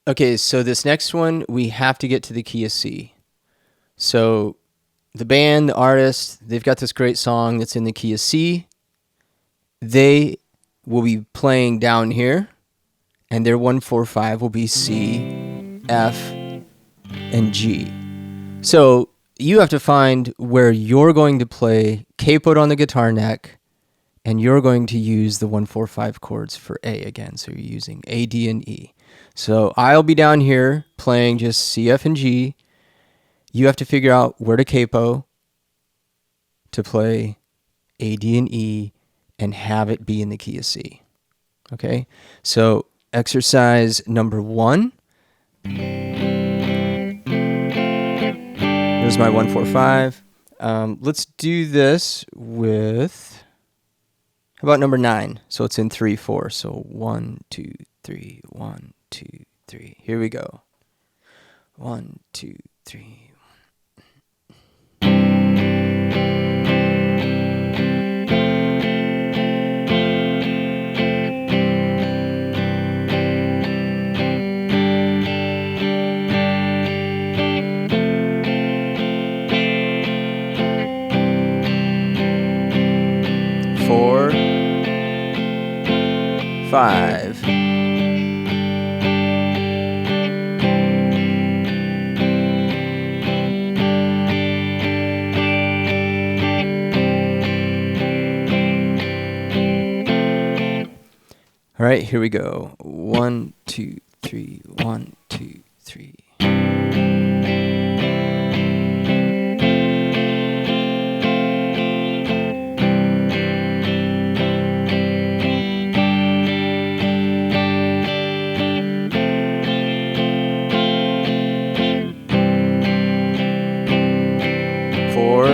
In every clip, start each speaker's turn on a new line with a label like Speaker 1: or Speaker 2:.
Speaker 1: Okay, so this next one, we have to get to the key of C. So the band, the artist, they've got this great song that's in the key of C. They will be playing down here, and their 1-4-5 will be C, F, and G. So you have to find where you're going to play capoed on the guitar neck, and you're going to use the 1-4-5 chords for A again. So you're using A, D, and E. So I'll be down here playing just C, F, and G. You have to figure out where to capo to play A, D, and E and have it be in the key of C. Okay? So exercise number 1. Here's my 1-4-5. Let's do this with, how about number 9? So it's in 3-4. So 1, 2, 3, 1, 2, 3. Here we go. 1, 2, 3. 4, 5. All right, here we go. 1, 2, 3, 1, 2, 3. Four,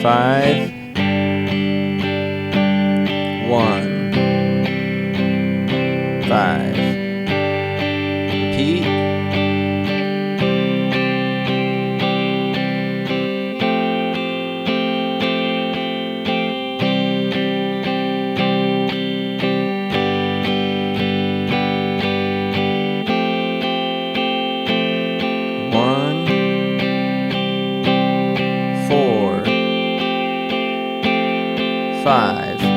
Speaker 1: 5, 1, 5. Repeat. One, 4, 5.